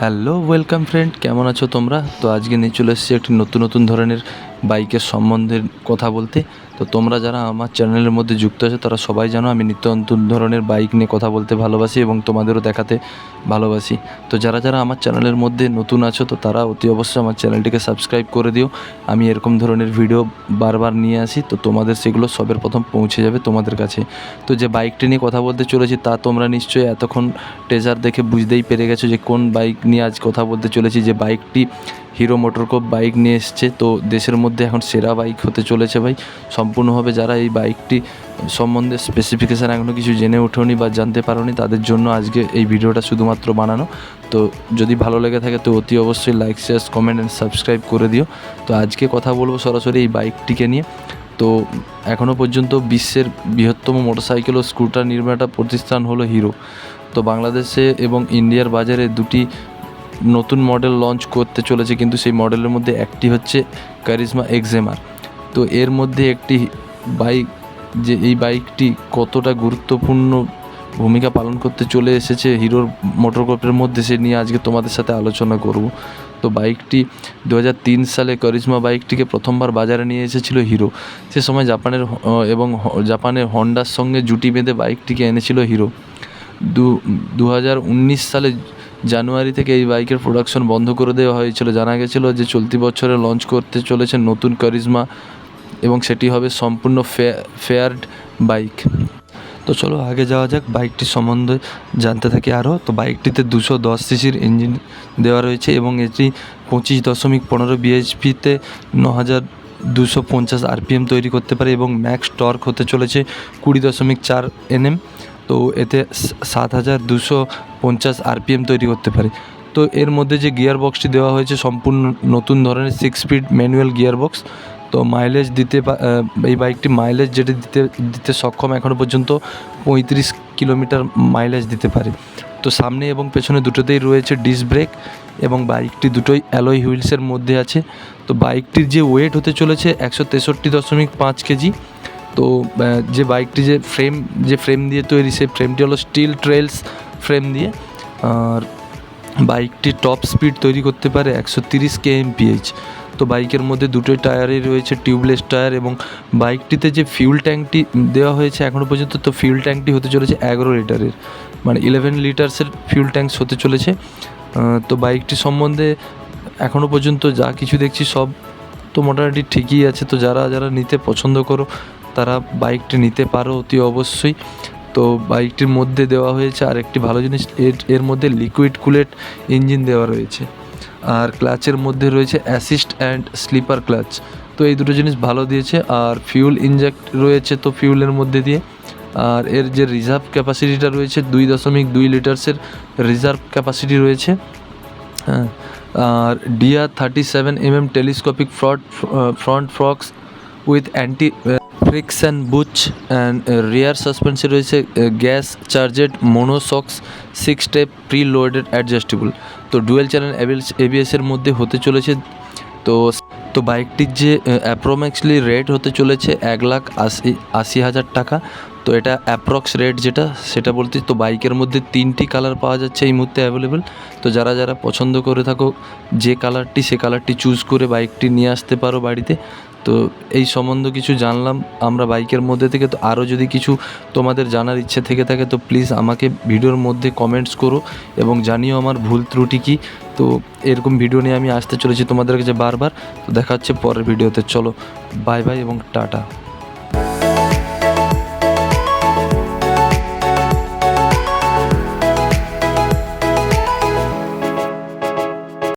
Hello welcome friend, কেমন আছো তোমরা? তো আজকে নিয়ে চলে এসেছি একটি নতুন ধরনের বাইকের সম্বন্ধে কথা বলতে। তো তোমরা যারা আমার চ্যানেলের মধ্যে যুক্ত আছো তারা সবাই জানো আমি নিত্য নতুন ধরনের বাইক নিয়ে কথা বলতে ভালোবাসি এবং তোমাদেরও দেখাতে ভালোবাসি। তো যারা আমার চ্যানেলের মধ্যে নতুন আছো তো তারা অতি অবশ্যই আমার চ্যানেলটিকে সাবস্ক্রাইব করে দিও। আমি এরকম ধরনের ভিডিও বারবার নিয়ে আসি, তো তোমাদের সেগুলো সবের প্রথম পৌঁছে যাবে তোমাদের কাছে। তো যে বাইকটি নিয়ে কথা বলতে চলেছি তা তোমরা নিশ্চয়ই এতক্ষণ টেজার দেখে বুঝতেই পেরে গেছো যে কোন বাইক নিয়ে আজ কথা বলতে চলেছি। যে বাইকটি হিরো মোটরকপ বাইক নিয়ে এসছে, তো দেশের মধ্যে এখন সেরা বাইক হতে চলেছে ভাই সম্পূর্ণভাবে। যারা এই বাইকটি সম্বন্ধে স্পেসিফিকেশান এখনও কিছু জেনে ওঠোনি বা জানতে পারোনি তাদের জন্য আজকে এই ভিডিওটা শুধুমাত্র বানানো। তো যদি ভালো লেগে থাকে তো অতি অবশ্যই like, share, comment and subscribe করে দিও। তো আজকে কথা বলবো সরাসরি এই বাইকটিকে নিয়ে। তো এখনও পর্যন্ত বিশ্বের বৃহত্তম মোটরসাইকেল ও স্কুটার নির্মাতা প্রতিষ্ঠান হলো হিরো। তো বাংলাদেশে এবং ইন্ডিয়ার বাজারে দুটি নতুন মডেল লঞ্চ করতে চলেছে, কিন্তু সেই মডেলের মধ্যে একটি হচ্ছে কারিজমা এক্সএমআর। তো এর মধ্যে একটি বাইক, যে এই বাইকটি কতটা গুরুত্বপূর্ণ ভূমিকা পালন করতে চলে এসেছে হিরোর মোটরকপের মধ্যে, সে নিয়ে আজকে তোমাদের সাথে আলোচনা করব। তো বাইকটি 2003 সালে কারিজমা বাইকটিকে প্রথমবার বাজারে নিয়ে এসেছিল হিরো। সে সময় জাপানের হন্ডার সঙ্গে জুটি বেঁধে বাইকটিকে এনেছিল হিরো। 2019 সালে জানুয়ারি থেকে এই বাইকের প্রোডাকশন বন্ধ করে দেওয়া হয়েছিল। জানা গেছিলো যে চলতি বছরে লঞ্চ করতে চলেছে নতুন কারিজমা এবং সেটি হবে সম্পূর্ণ ফেয়ার্ড বাইক। তো চলো আগে যাওয়া যাক, বাইকটির সম্বন্ধে জানতে থাকি আরও। তো বাইকটিতে 210 সিসির ইঞ্জিন দেওয়া রয়েছে এবং এটি 25.15 বিএইচপিতে 9250 আরপিএম তৈরি করতে পারে এবং ম্যাক্স টর্ক হতে চলেছে 20.4 NM। তো এতে 7250 আরপিএম তৈরি করতে পারে। তো এর মধ্যে যে গিয়ার বক্সটি দেওয়া হয়েছে সম্পূর্ণ নতুন ধরনের 6 স্পিড ম্যানুয়াল গিয়ার বক্স। তো মাইলেজ এই বাইকটি মাইলেজ যেটা দিতে সক্ষম এখনও পর্যন্ত 35 কিলোমিটার মাইলেজ দিতে পারে। তো সামনে এবং পেছনে দুটোতেই রয়েছে ডিস্ক ব্রেক এবং বাইকটি দুটোই অ্যালয় হুইলসের মধ্যে আছে। তো বাইকটির যে ওয়েট হতে চলেছে 163.5 কেজি। তো যে বাইকটি যে ফ্রেম দিয়ে তৈরি, সেই ফ্রেমটি হলো স্টিল ট্রেলস ফ্রেম দিয়ে। আর বাইকটি টপ স্পিড তৈরি করতে পারে 130 kmph। তো বাইকের মধ্যে দুটোই টায়ারই রয়েছে টিউবলেস টায়ার এবং বাইকটিতে যে ফিউল ট্যাঙ্কটি দেওয়া হয়েছে এখনও পর্যন্ত, তো ফিউল ট্যাঙ্কটি হতে চলেছে 11 লিটারের, মানে 11 লিটার্সের ফিউল ট্যাঙ্কস হতে চলেছে। তো বাইকটি সম্বন্ধে এখনও পর্যন্ত যা কিছু দেখছি সব তো মোটামুটি ঠিকই আছে। তো যারা নিতে পছন্দ করো তারা বাইকটি নিতে পারো অতি অবশ্যই। তো বাইকটির মধ্যে দেওয়া হয়েছে আর একটি ভালো জিনিস, এর মধ্যে লিকুইড কুলেট ইঞ্জিন দেওয়া রয়েছে। আর ক্লাচের মধ্যে রয়েছে অ্যাসিস্ট অ্যান্ড স্লিপার ক্লাচ। তো এই দুটো জিনিস ভালো দিয়েছে। আর ফিউল ইনজেক্ট রয়েছে তো ফিউলের মধ্যে দিয়ে। আর এর যে রিজার্ভ ক্যাপাসিটিটা রয়েছে 2.2 লিটার্সের রিজার্ভ ক্যাপাসিটি রয়েছে। হ্যাঁ, আর DR37mm telescopic front forks with anti friction bush and rear সাসপেন্সে রয়েছে gas charged monoshocks 6 step pre loaded adjustable. তো ডুয়েল চ্যানেল ABS-এর মধ্যে হতে চলেছে। তো বাইকটির যে অ্যাপ্রক্সলি রেট হতে চলেছে 1,80,000 টাকা। তো এটা অ্যাপ্রক্স রেট সেটা বলতে, তো বাইকের মধ্যে 3টি কালার পাওয়া যাচ্ছে এই মুহূর্তে অ্যাভেলেবেল। তো যারা পছন্দ করে থাকো যে কালারটি, সে কালারটি চুজ করে বাইকটি নিয়ে আসতে পারো বাড়িতে। তো এই সম্বন্ধ কিছু জানলাম আমরা বাইকের মধ্যে থেকে। তো আরও যদি কিছু তোমাদের জানার ইচ্ছে থেকে থাকে তো প্লিজ আমাকে ভিডিওর মধ্যে কমেন্টস করো এবং জানিও আমার ভুল ত্রুটি কী। তো এরকম ভিডিও নিয়ে আমি আসতে চলেছি তোমাদের কাছে বারবার। তো দেখা হচ্ছে পরের ভিডিওতে। চলো বাই বাই এবং টাটা।